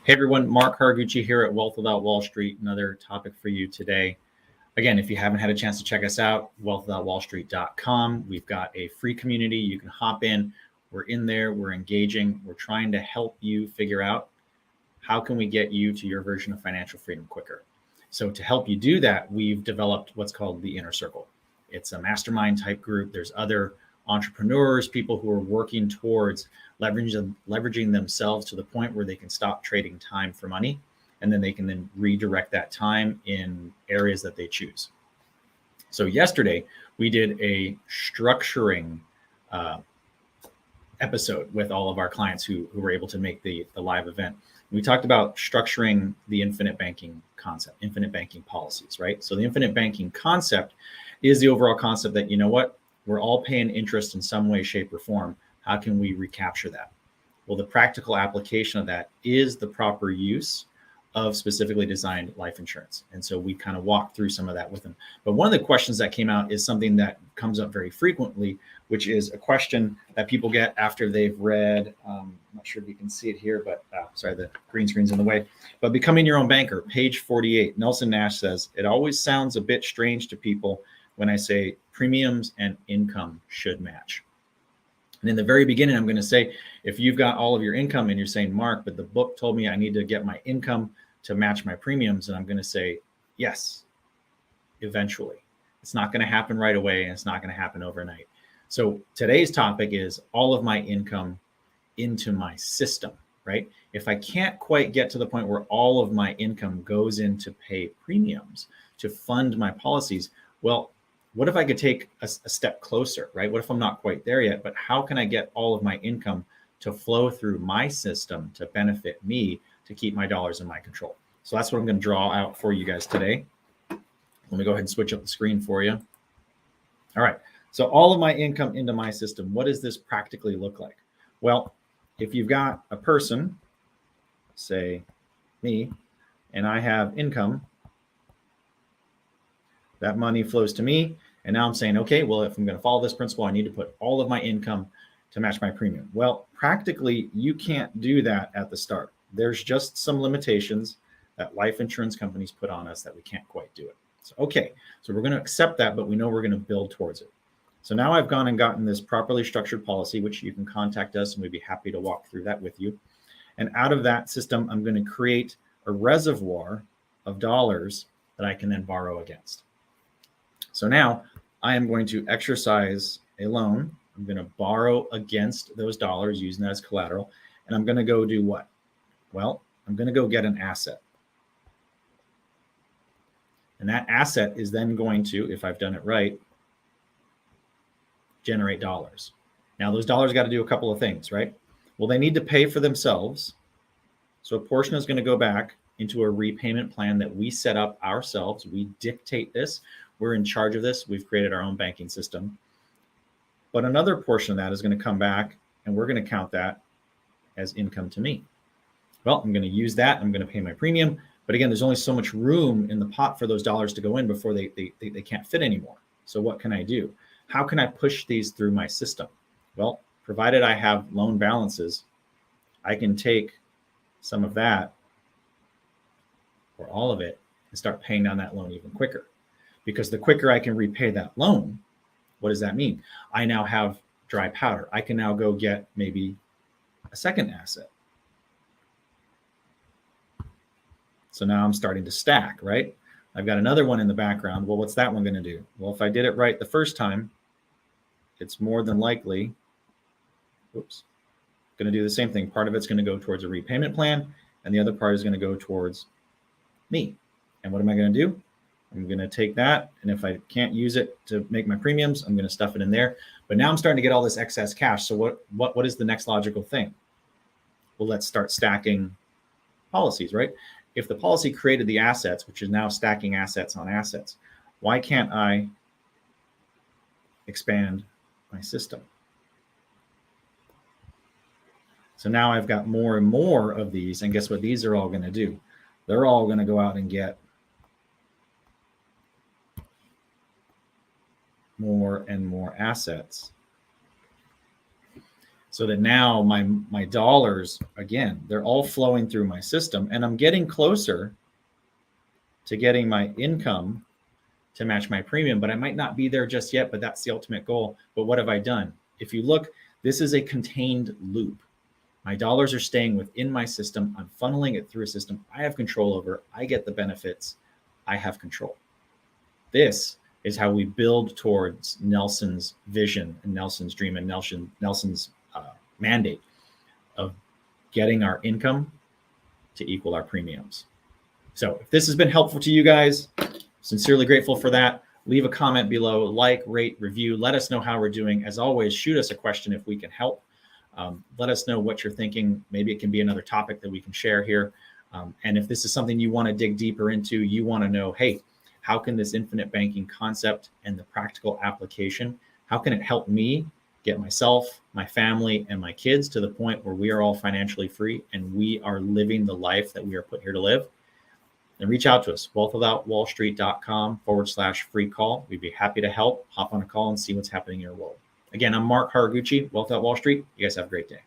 Hey everyone, Mark Haraguchi here at Wealth Without Wall Street. Another topic for you today. Again, if you haven't had a chance to check us out, wealthwithoutwallstreet.com. We've got a free community. You can hop in. We're in there. We're engaging. We're trying to help you figure out how can we get you to your version of financial freedom quicker. So to help you do that, we've developed what's called the Inner Circle. It's a mastermind type group. There's other entrepreneurs, people who are working towards leveraging themselves to the point where they can stop trading time for money, and then they can then redirect that time in areas that they choose. So yesterday we did a structuring episode with all of our clients who were able to make the live event. We talked about structuring the infinite banking concept, infinite banking policies, right? So the infinite banking concept is the overall concept that, you know what, we're all paying interest in some way, shape, or form. How can we recapture that? Well, the practical application of that is the proper use of specifically designed life insurance. And so we kind of walked through some of that with them. But one of the questions that came out is something that comes up very frequently, which is a question that people get after they've read, I'm not sure if you can see it here, but sorry, the green screen's in the way. But Becoming Your Own Banker, page 48, Nelson Nash says, it always sounds a bit strange to people when I say premiums and income should match. And in the very beginning, I'm going to say, if you've got all of your income and you're saying, Mark, but the book told me I need to get my income to match my premiums, and I'm going to say, yes, eventually. It's not going to happen right away, and it's not going to happen overnight. So today's topic is all of my income into my system, right? If I can't quite get to the point where all of my income goes in to pay premiums, to fund my policies, well, what if I could take a step closer, right? What if I'm not quite there yet, but how can I get all of my income to flow through my system to benefit me, to keep my dollars in my control? So that's what I'm going to draw out for you guys today. Let me go ahead and switch up the screen for you. All right. So all of my income into my system, what does this practically look like? Well, if you've got a person, say me, and I have income, that money flows to me. And now I'm saying, okay, well, if I'm going to follow this principle, I need to put all of my income to match my premium. Well, practically, you can't do that at the start. There's just some limitations that life insurance companies put on us that we can't quite do it. So, okay, so we're going to accept that, but we know we're going to build towards it. So now I've gone and gotten this properly structured policy, which you can contact us and we'd be happy to walk through that with you. And out of that system, I'm going to create a reservoir of dollars that I can then borrow against. So now I am going to exercise a loan. I'm going to borrow against those dollars using that as collateral. And I'm going to go do what? Well, I'm going to go get an asset. And that asset is then going to, if I've done it right, generate dollars. Now those dollars got to do a couple of things, right? Well, they need to pay for themselves. So a portion is going to go back into a repayment plan that we set up ourselves. We dictate this. We're in charge of this. We've created our own banking system. But another portion of that is going to come back, and we're going to count that as income to me. Well, I'm going to use that. I'm going to pay my premium. But again, there's only so much room in the pot for those dollars to go in before they can't fit anymore. So what can I do? How can I push these through my system? Well, provided I have loan balances, I can take some of that or all of it and start paying down that loan even quicker. Because the quicker I can repay that loan, what does that mean? I now have dry powder. I can now go get maybe a second asset. So now I'm starting to stack, right? I've got another one in the background. Well, what's that one going to do? Well, if I did it right the first time, it's more than likely, going to do the same thing. Part of it's going to go towards a repayment plan, and the other part is going to go towards me. And what am I going to do? I'm going to take that, and if I can't use it to make my premiums, I'm going to stuff it in there. But now I'm starting to get all this excess cash. So what is the next logical thing? Well, let's start stacking policies, right? If the policy created the assets, which is now stacking assets on assets, why can't I expand my system? So now I've got more and more of these, and guess what these are all going to do? They're all going to go out and get more and more assets. so that now my dollars, again, they're all flowing through my system, and I'm getting closer to getting my income to match my premium, but I might not be there just yet, but that's the ultimate goal. But what have I done? If you look, this is a contained loop. My dollars are staying within my system. I'm funneling it through a system I have control over. I get the benefits. I have control. This is how we build towards Nelson's vision and Nelson's dream and Nelson's mandate of getting our income to equal our premiums. So if this has been helpful to you guys, sincerely grateful for that. Leave a comment below, like, rate, review. Let us know how we're doing. As always, shoot us a question if we can help. Let us know what you're thinking. Maybe it can be another topic that we can share here. And if this is something you want to dig deeper into, you want to know, hey, how can this infinite banking concept and the practical application, how can it help me get myself, my family, and my kids to the point where we are all financially free and we are living the life that we are put here to live? Then reach out to us, wealthwithoutwallstreet.com/free call. We'd be happy to help. Hop on a call and see what's happening in your world. Again, I'm Mark Haraguchi, Wealth Without Wall Street. You guys have a great day.